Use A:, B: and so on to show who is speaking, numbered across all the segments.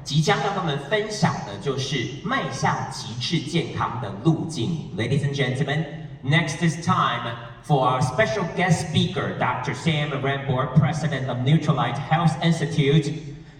A: 即将跟他们分享的就是迈向极致健康的路径。Ladies and gentlemen, next is time for our special guest speaker, Dr. Sam Rambor, President of Nutrilite Health Institute,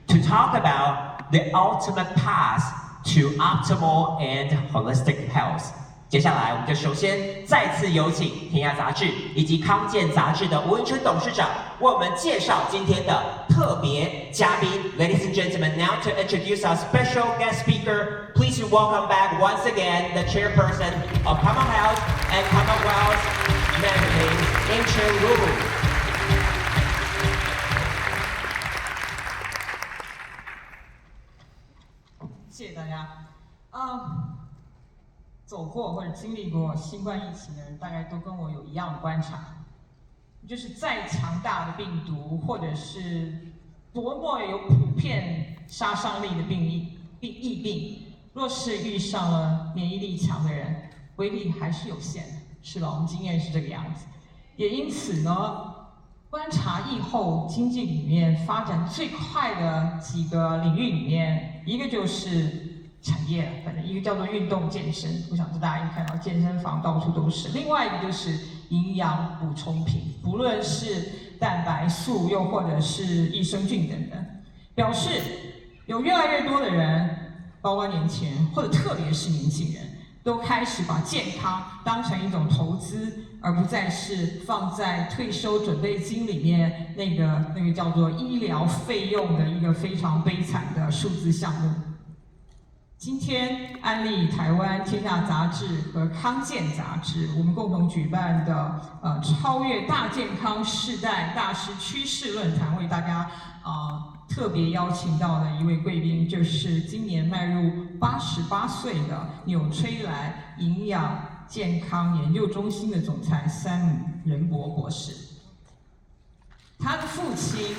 A: to talk about the ultimate path to optimal and holistic health. 接下来，我们就首先再次有请《天涯杂志》以及康健杂志的吴文春董事长为我们介绍今天的特别嘉宾。Ladies and gentlemen, now to introduce our special guest speaker, please welcome back once again the chairperson of Commonwealth and Commonwealth Magazine, Inche Wu.
B: 谢谢大家。走过或者经历过新冠疫情的人，大概都跟我有一样的观察，就是再强大的病毒，或者是多么有普遍杀伤力的疫病，若是遇上了免疫力强的人，威力还是有限的，是吧？我们经验是这个样子。也因此呢，观察疫后经济里面发展最快的几个领域里面，一个就是产业，反正一个叫做运动健身，我想大家一看到健身房到处都是。另外一个就是营养补充品，不论是蛋白素，又或者是益生菌等等，表示有越来越多的人，包括年轻人或者特别是年轻人，都开始把健康当成一种投资，而不再是放在退休准备金里面那个叫做医疗费用的一个非常悲惨的数字项目。今天，安利台湾天下杂志和康健杂志，我们共同举办的超越大健康世代大师趋势论坛，为大家特别邀请到的一位贵宾，就是今年迈入88岁的纽崔莱营养健康研究中心的总裁Sam Rambor博士。他的父亲。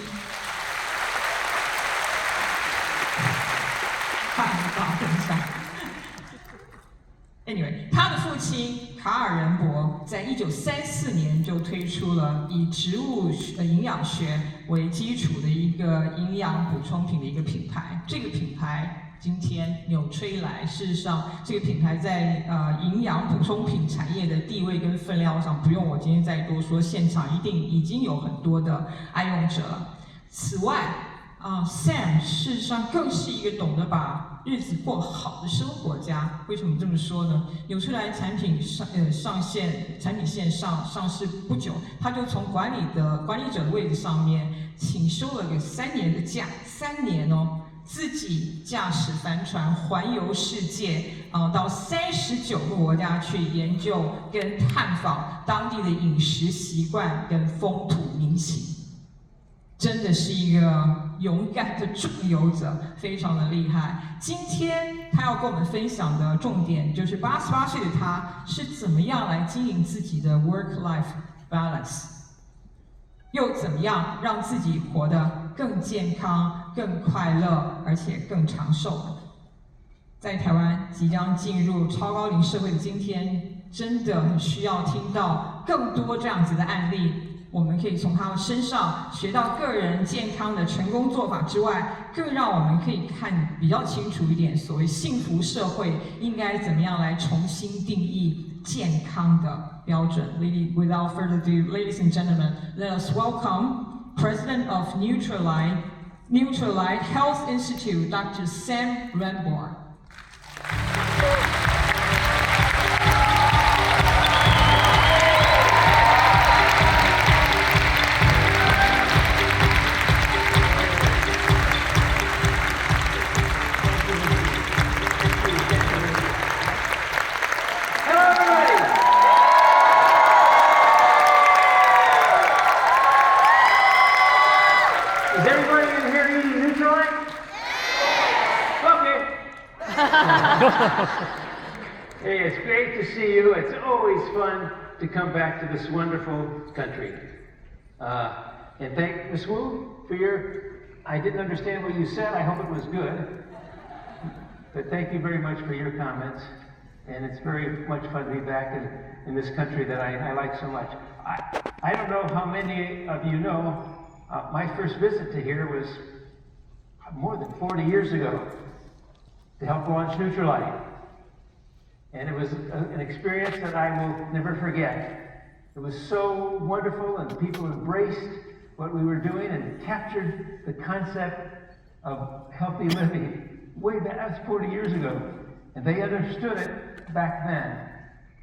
B: Anyway， 他的父亲卡尔·仁伯在1934年就推出了以植物营养学为基础的一个营养补充品的一个品牌。这个品牌今天纽崔莱，事实上这个品牌在营养补充品产业的地位跟分量上，不用我今天再多说，现场一定已经有很多的爱用者了。此外，Sam 事实上更是一个懂得把日子过好的生活家。为什么这么说呢？纽崔莱产品产品线上市不久，他就从管理者的位置上面请休了个3年的假，3年哦，自己驾驶帆船环游世界到39个国家去研究跟探访当地的饮食习惯跟风土民情。真的是一个勇敢的重游者，非常的厉害。今天他要跟我们分享的重点就是88岁的他是怎么样来经营自己的 work-life balance， 又怎么样让自己活得更健康、更快乐，而且更长寿。在台湾即将进入超高龄社会的今天，真的很需要听到更多这样子的案例。我们可以从他们身上学到个人健康的成功做法之外，更让我们可以看比较清楚一点，所谓幸福社会应该怎么样来重新定义健康的标准。Without further ado, ladies and gentlemen, let us welcome President of Nutrilite Health Institute, Dr. Sam Rambor.
C: Hey, it's great to see you. It's always fun to come back to this wonderful country. And thank Ms. Wu for I didn't understand what you said. I hope it was good. But thank you very much for your comments. And it's very much fun to be back in this country that I like so much. I don't know how many of you know, my first visit to here was more than 40 years ago to help launch Nutrilite. And it was an experience that I will never forget. It was so wonderful, and people embraced what we were doing and captured the concept of healthy living way back. That's 40 years ago, and they understood it back then.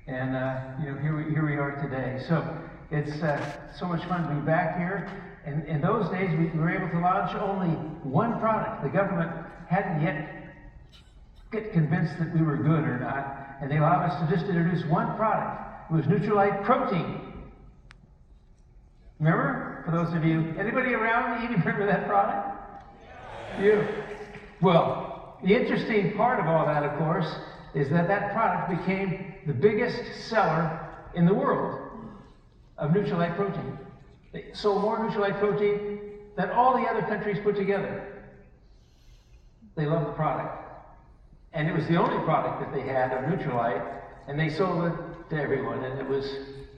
C: And here we are today. So it's so much fun to be back here. And in those days, we were able to launch only one product. The government hadn't yet get convinced that we were good or not. And they allowed us to just introduce one product. It was Nutrilite Protein. Remember? For those of you, anybody around even remember that product? You. Well, the interesting part of all that, of course, is that that product became the biggest seller in the world of Nutrilite Protein. They sold more Nutrilite Protein than all the other countries put together. They loved the product. And it was the only product that they had of Nutrilite, and they sold it to everyone. And it was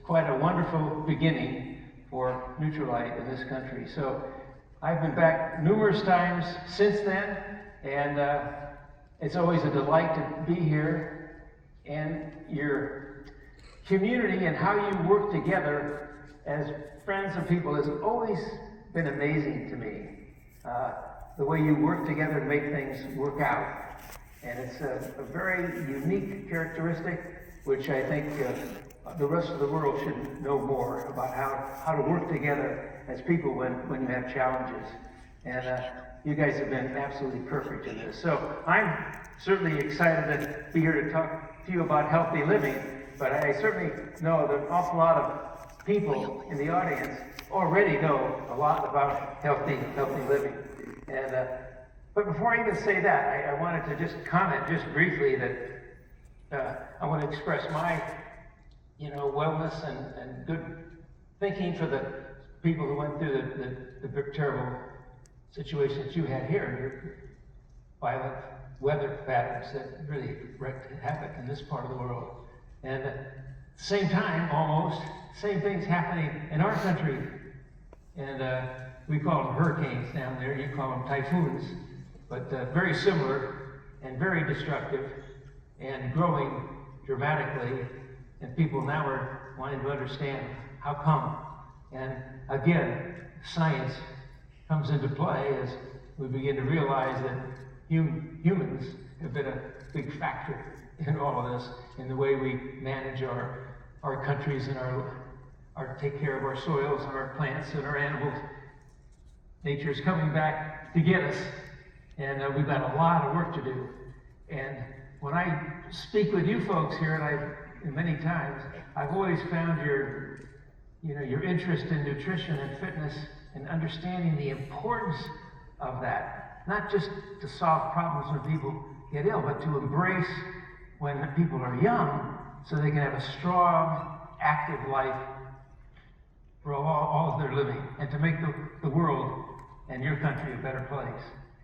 C: quite a wonderful beginning for Nutrilite in this country. So I've been back numerous times since then, and it's always a delight to be here. And your community and how you work together as friends and people has always been amazing to me. The way you work together to make things work out. And it's a very unique characteristic, which I think the rest of the world should know more about how to work together as people when you have challenges. And you guys have been absolutely perfect in this. So I'm certainly excited to be here to talk to you about healthy living, but I certainly know that an awful lot of people in the audience already know a lot about healthy living. And but before I even say that, I wanted to just comment just briefly that I want to express my, wellness and good thinking for the people who went through the terrible situation that you had here, and your violent weather patterns that really wreaked havoc in this part of the world. And at the same time, almost, same things happening in our country. And we call them hurricanes down there, you call them typhoons. But very similar and very destructive and growing dramatically. And people now are wanting to understand how come. And again, science comes into play as we begin to realize that humans have been a big factor in all of this, in the way we manage our countries and our take care of our soils and our plants and our animals. Nature is coming back to get us. And we've got a lot of work to do. And when I speak with you folks here, and many times, I've always found your interest in nutrition and fitness and understanding the importance of that. Not just to solve problems when people get ill, but to embrace when people are young so they can have a strong, active life for all of their living, and to make the world and your country a better place.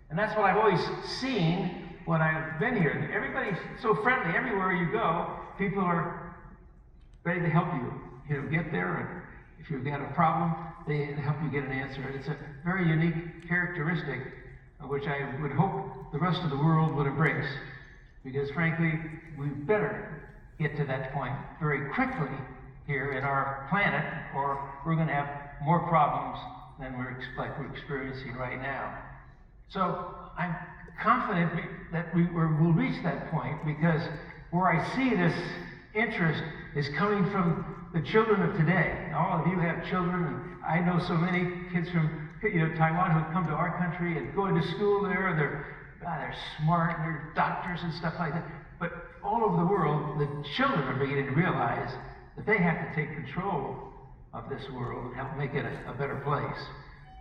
C: And that's what I've always seen when I've been here. Everybody's so friendly. Everywhere you go, people are ready to help you, get there. And if you've got a problem, they help you get an answer. It's a very unique characteristic, which I would hope the rest of the world would embrace. Because frankly, we better get to that point very quickly here in our planet, or we're going to have more problems than we're experiencing right now. So I'm confident that we'll reach that point, because where I see this interest is coming from the children of today. All of you have children, and I know so many kids from Taiwan who come to our country and go into school there, and they're smart, and they're doctors and stuff like that. But all over the world, the children are beginning to realize that they have to take control of this world and help make it a better place.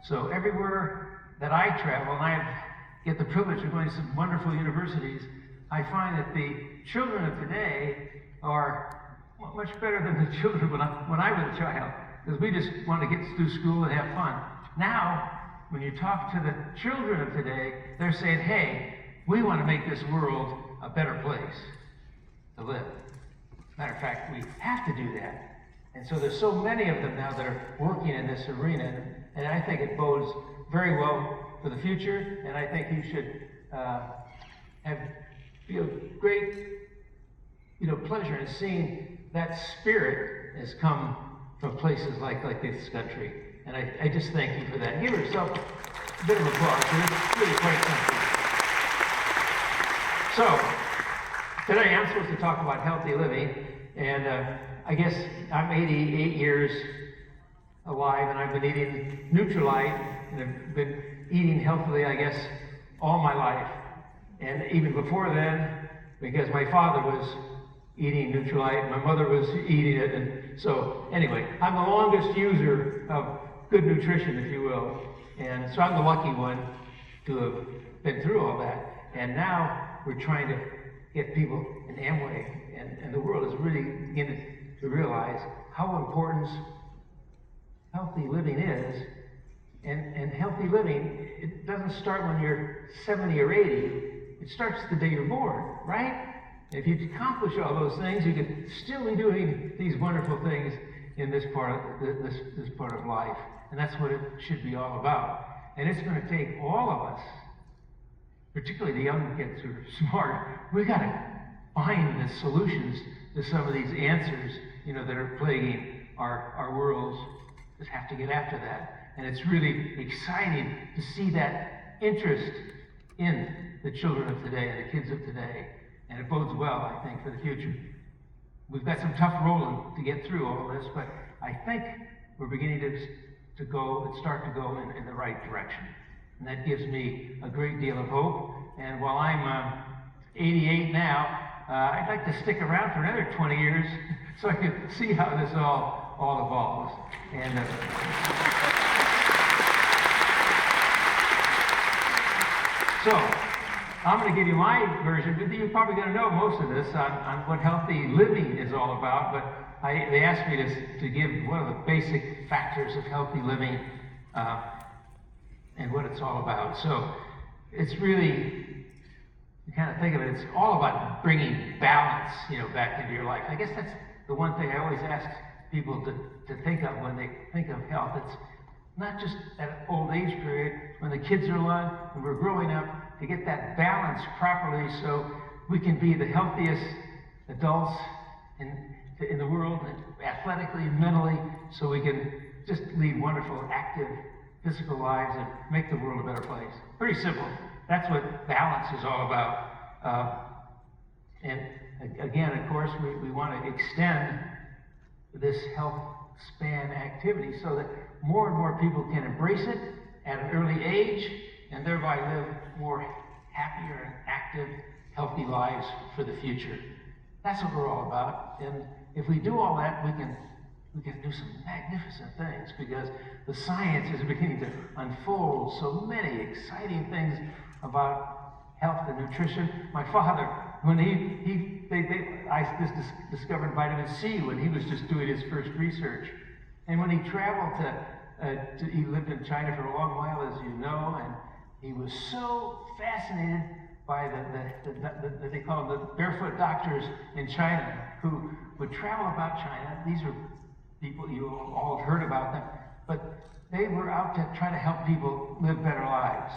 C: So everywhere that I travel, and I get the privilege of going to some wonderful universities, I find that the children of today are much better than the children when I was a child, because we just want to get through school and have fun. Now, when you talk to the children of today, they're saying, hey, we want to make this world a better place to live. Matter of fact, we have to do that. And so there's so many of them now that are working in this arena, and I think it bodes very well for the future, and I think you should feel great, pleasure in seeing that spirit has come from places like this country. And I just thank you for that. Give yourself a bit of applause. It's really quite something. So, today I'm supposed to talk about healthy living, and I guess I'm 88 years alive, and I've been eating Nutrilite, and I've been eating healthily, I guess, all my life. And even before then, because my father was eating Nutrilite, my mother was eating it, and so anyway, I'm the longest user of good nutrition, if you will, and so I'm the lucky one to have been through all that. And now we're trying to get people in Amway, and the world is really beginning to realize how important healthy living is. And healthy living, it doesn't start when you're 70 or 80. It starts the day you're born, right? If you accomplish all those things, you can still be doing these wonderful things in this part of life. And that's what it should be all about. And it's going to take all of us, particularly the young kids who are smart, we got to find the solutions to some of these answers, that are plaguing our worlds. Just have to get after that. And it's really exciting to see that interest in the children of today and the kids of today. And it bodes well, I think, for the future. We've got some tough rolling to get through all this, but I think we're beginning to go and start to go in the right direction. And that gives me a great deal of hope. And while I'm 88 now, I'd like to stick around for another 20 years so I can see how this all evolves. And so I'm going to give you my version, but you're probably going to know most of this on what healthy living is all about. But they asked me to give one of the basic factors of healthy living and what it's all about. So it's really, you kind of think of it, it's all about bringing balance, back into your life. I guess that's the one thing I always ask people to think of when they think of health. It's not just at old age period, when the kids are young, when we're growing up, to get that balance properly so we can be the healthiest adults in the world, athletically, mentally, so we can just lead wonderful, active, physical lives and make the world a better place. Pretty simple. That's what balance is all about. And again, of course, we want to extend this health span activity so that more and more people can embrace it at an early age and thereby live more happier and active, healthy lives for the future. That's what we're all about. And if we do all that, we can do some magnificent things, because the science is beginning to unfold so many exciting things about health and nutrition. My father, when I discovered vitamin C when he was just doing his first research. And when he traveled he lived in China for a long while, as you know, and he was so fascinated by the they call them the barefoot doctors in China, who would travel about China. These are people, you all have heard about them, but they were out to try to help people live better lives.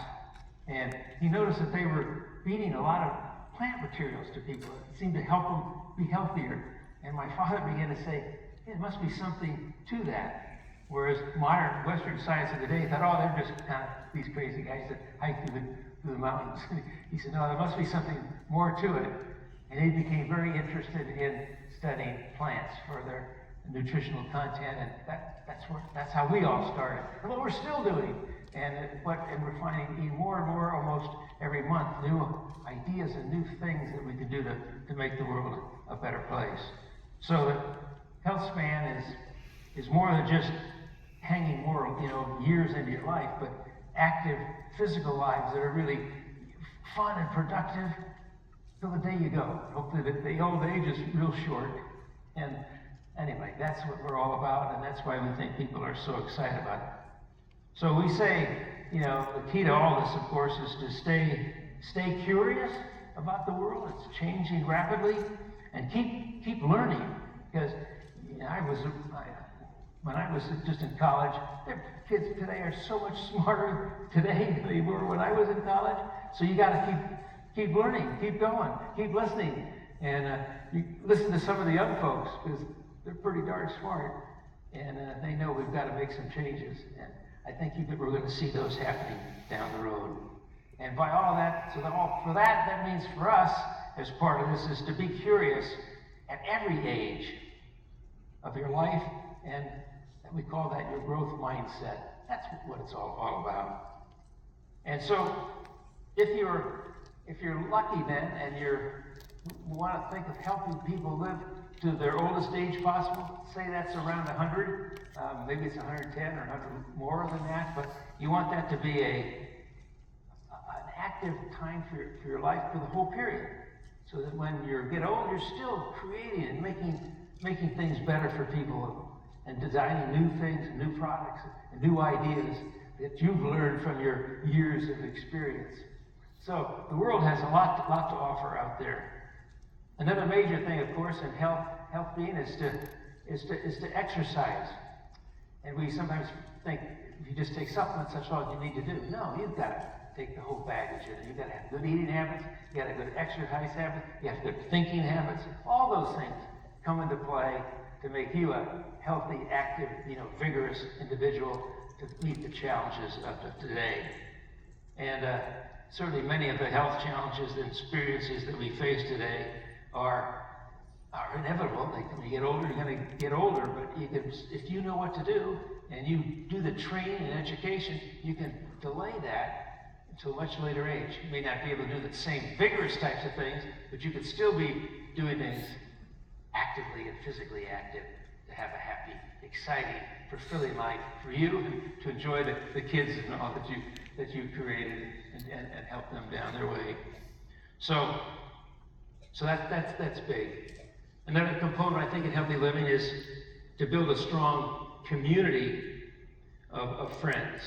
C: And he noticed that they were feeding a lot of plant materials to people. It seemed to help them be healthier. And my father began to say, hey, there must be something to that. Whereas modern Western science of the day thought, oh, they're just kind of these crazy guys that hike through the mountains. He said, no, there must be something more to it. And he became very interested in studying plants for their nutritional content, and that's how we all started. And what we're still doing, and we're finding even more and more almost every month new ideas and new things that we can do to make the world a better place. So the health span is more than just hanging more years into your life, but active physical lives that are really fun and productive till the day you go. Hopefully the old age is real short. And anyway, that's what we're all about, and that's why we think people are so excited about it. So we say, the key to all this, of course, is to stay curious about the world. It's changing rapidly, and keep learning, because when I was just in college, their kids today are so much smarter today than they were when I was in college. So you got to keep learning, keep going, keep listening, and you listen to some of the young folks because they're pretty darn smart, and they know we've got to make some changes. And I think we're going to see those happening down the road. And by all of that, for that means for us, as part of this, is to be curious at every age of your life, and we call that your growth mindset. That's what it's all about. And so, if you're lucky then, and you want to think of helping people live to their oldest age possible, say that's around 100, maybe it's 110 or 100 more than that, but you want that to be an active time for your life for the whole period, so that when you get old, you're still creating and making things better for people, and designing new things, and new products, and new ideas that you've learned from your years of experience. So the world has a lot to offer out there. Another major thing, of course, in health being is to exercise. And we sometimes think if you just take supplements, that's all you need to do. No, you've got to take the whole package. You've got to have good eating habits. You got to have good exercise habits. You have good thinking habits. All those things come into play to make you a healthy, active, vigorous individual to meet the challenges of today. And certainly many of the health challenges and experiences that we face today are inevitable. When you get older, you're going to get older, but if you know what to do and you do the training and education, you can delay that until a much later age. You may not be able to do the same vigorous types of things, but you could still be doing things actively and physically active to have a happy, exciting, fulfilling life for you, and to enjoy the kids and all that you created and help them down their way. So that's big. Another component I think in healthy living is to build a strong community of friends.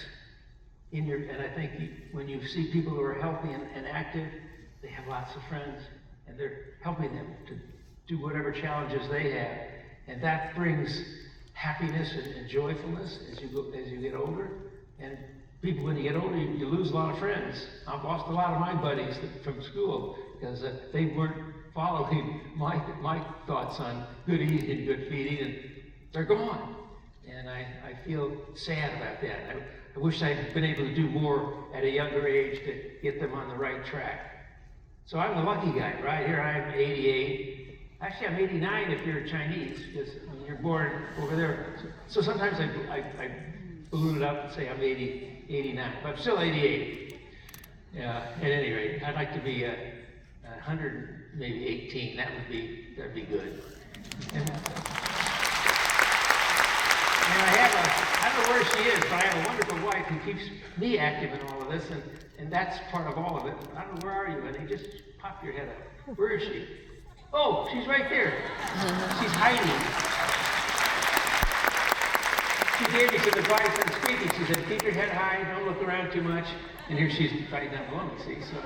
C: And I think when you see people who are healthy and active, they have lots of friends, and they're helping them to do whatever challenges they have, and that brings happiness and joyfulness as you get older. And people, when you get older, you lose a lot of friends. I've lost a lot of my buddies from school because they weren't following my thoughts on good eating and good feeding, and they're gone. And I feel sad about that. I wish I'd been able to do more at a younger age to get them on the right track. So I'm the lucky guy, right? Here I am, 88. Actually, I'm 89 if you're Chinese, because you're born over there. So sometimes I balloon it up and say I'm 89, but I'm still 88. At any rate, I'd like to be 100, maybe 18. That'd be good. And I don't know where she is, but I have a wonderful wife who keeps me active in all of this, and that's part of all of it. I don't know, where are you, Annie? Just pop your head up. Where is she? Oh, she's right there. She's hiding. She gave me some advice on speaking. She said, keep your head high, don't look around too much. And here she is right down below me, see? So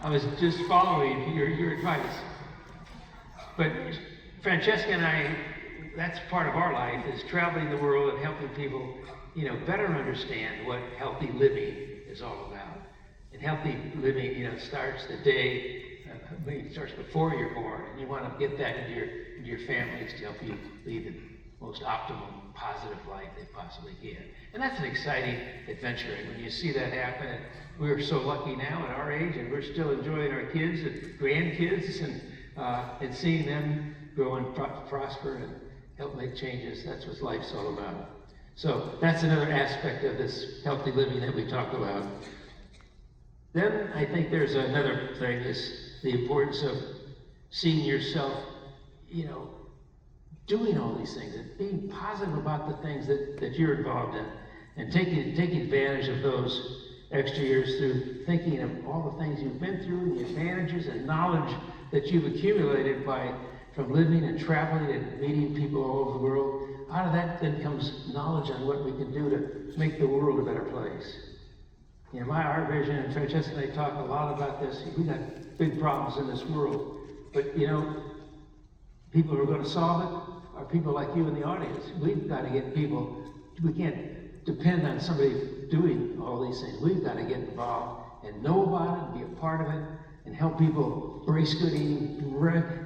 C: I was just following your advice. But Francesca and I, that's part of our life, is traveling the world and helping people, better understand what healthy living is all about. And healthy living, starts the day, maybe it starts before you're born, and you want to get that into your families to help you lead the most optimal, positive life they possibly can. And that's an exciting adventure. And when you see that happen, and we're so lucky now at our age, and we're still enjoying our kids and grandkids, and seeing them grow and prosper and help make changes. That's what life's all about. So that's another aspect of this healthy living that we talk about. Then I think there's another thing, is the importance of seeing yourself, doing all these things, and being positive about the things that you're involved in, and taking advantage of those extra years through thinking of all the things you've been through, the advantages and knowledge that you've accumulated from living and traveling and meeting people all over the world. Out of that then comes knowledge on what we can do to make the world a better place. Our vision, and Francesca and I talk a lot about this. We got big problems in this world, but people people who are going to solve it are people like you in the audience. We've got to get people, we can't depend on somebody doing all these things. We've got to get involved and know about it, and be a part of it, and help people embrace good eating,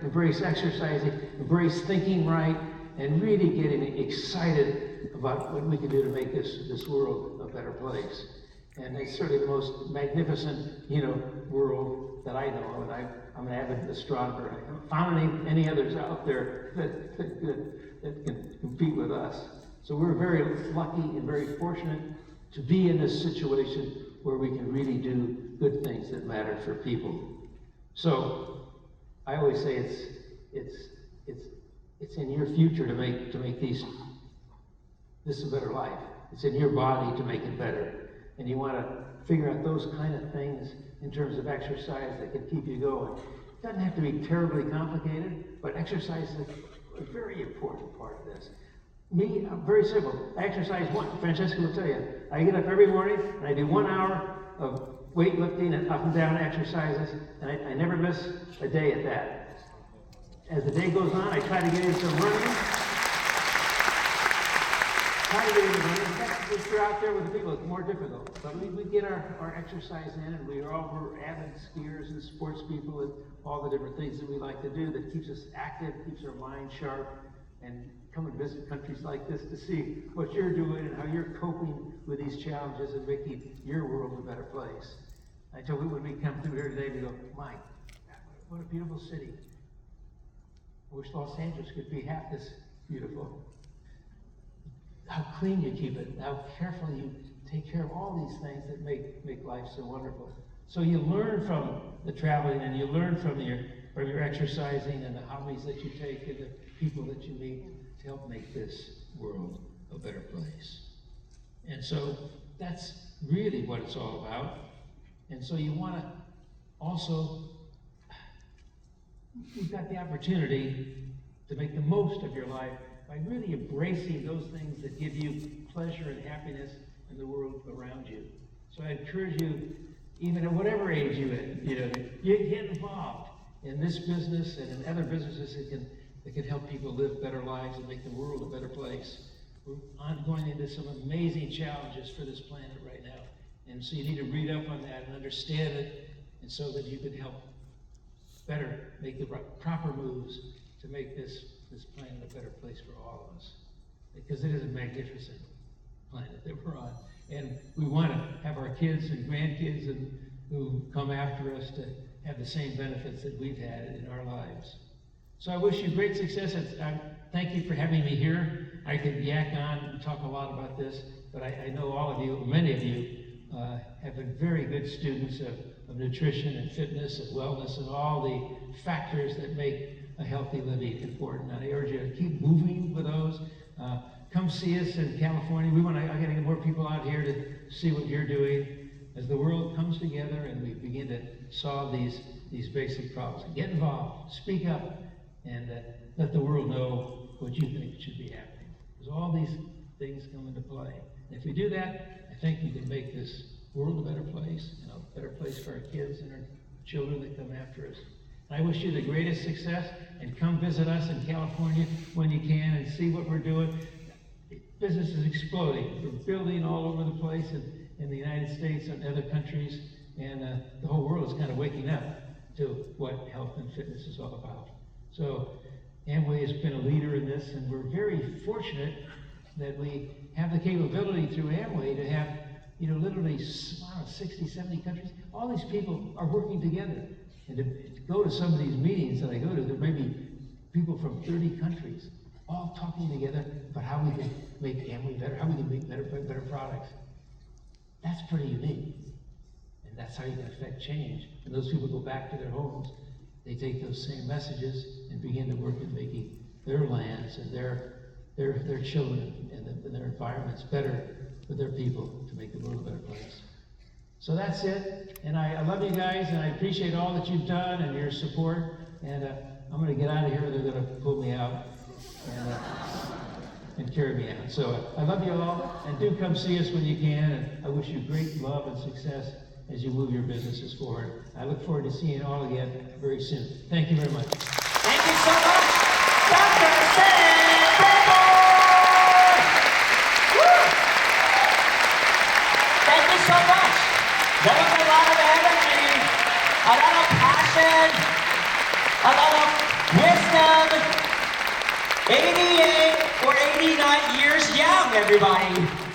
C: embrace exercising, embrace thinking right, and really getting excited about what we can do to make this world a better place. And it's certainly the most magnificent, world that I know. And I'm an avid astronomer. I haven't found any others out there that can compete with us. So we're very lucky and very fortunate to be in this situation where we can really do good things that matter for people. So I always say it's in your future to make this a better life. It's in your body to make it better. And you want to figure out those kind of things in terms of exercise that can keep you going. It doesn't have to be terribly complicated, but exercise is a very important part of this. Me, I'm very simple. I exercise Francesca will tell you, I get up every morning and I do 1 hour of weightlifting and up and down exercises, and I never miss a day at that. As the day goes on, I try to get into running. If you're out there with the people, it's more difficult. But we get our exercise in, and we're avid skiers and sports people and all the different things that we like to do that keeps us active, keeps our mind sharp, and come and visit countries like this to see what you're doing and how you're coping with these challenges and making your world a better place. I tell you, when we come through here today, we go, my God, what a beautiful city. I wish Los Angeles could be half this beautiful. How clean you keep it, how carefully you take care of all these things that make life so wonderful. So you learn from the traveling, and you learn from your exercising and the hobbies that you take and the people that you meet to help make this world a better place. And so that's really what it's all about. And so you want to also, you've got the opportunity to make the most of your life by really embracing those things that give you pleasure and happiness in the world around you. So I encourage you, even at whatever age you're in, you get involved in this business and in other businesses that can help people live better lives and make the world a better place. We're going into some amazing challenges for this planet right now. And so you need to read up on that and understand it, and so that you can help better make the proper moves to make this planet a better place for all of us. Because it is a magnificent planet that we're on. And we want to have our kids and grandkids and who come after us to have the same benefits that we've had in our lives. So I wish you great success. Thank you for having me here. I could yak on and talk a lot about this, but I know all of you, many of you, have been very good students of nutrition and fitness and wellness and all the factors that make a healthy living important. And I urge you to keep moving with those. Come see us in California. I got to get more people out here to see what you're doing as the world comes together and we begin to solve these basic problems. Get involved, speak up, and let the world know what you think should be happening. Because all these things come into play. And if we do that, I think we can make this world a better place, a better place for our kids and our children that come after us. I wish you the greatest success, and come visit us in California when you can and see what we're doing. Business is exploding. We're building all over the place in the United States and other countries, and the whole world is kind of waking up to what health and fitness is all about. So Amway has been a leader in this, and we're very fortunate that we have the capability through Amway to have, literally 60, 70 countries. All these people are working together. And to go to some of these meetings that I go to, there may be people from 30 countries all talking together about how we can make Amway better, how we can make better products. That's pretty unique. And that's how you can affect change. And those people go back to their homes. They take those same messages and begin to work at making their lands and their children and their environments better for their people to make the world a better place. So that's it, and I love you guys, and I appreciate all that you've done and your support, and I'm going to get out of here, or they're going to pull me out and carry me out. So I love you all, and do come see us when you can, and I wish you great love and success as you move your businesses forward. I look forward to seeing you all again very soon. Thank you very much.
A: Thank you so much. Dr. Sam Bradford! Woo! Thank you so much. That was a lot of energy, a lot of passion, a lot of wisdom. 88 or 89 years young, everybody.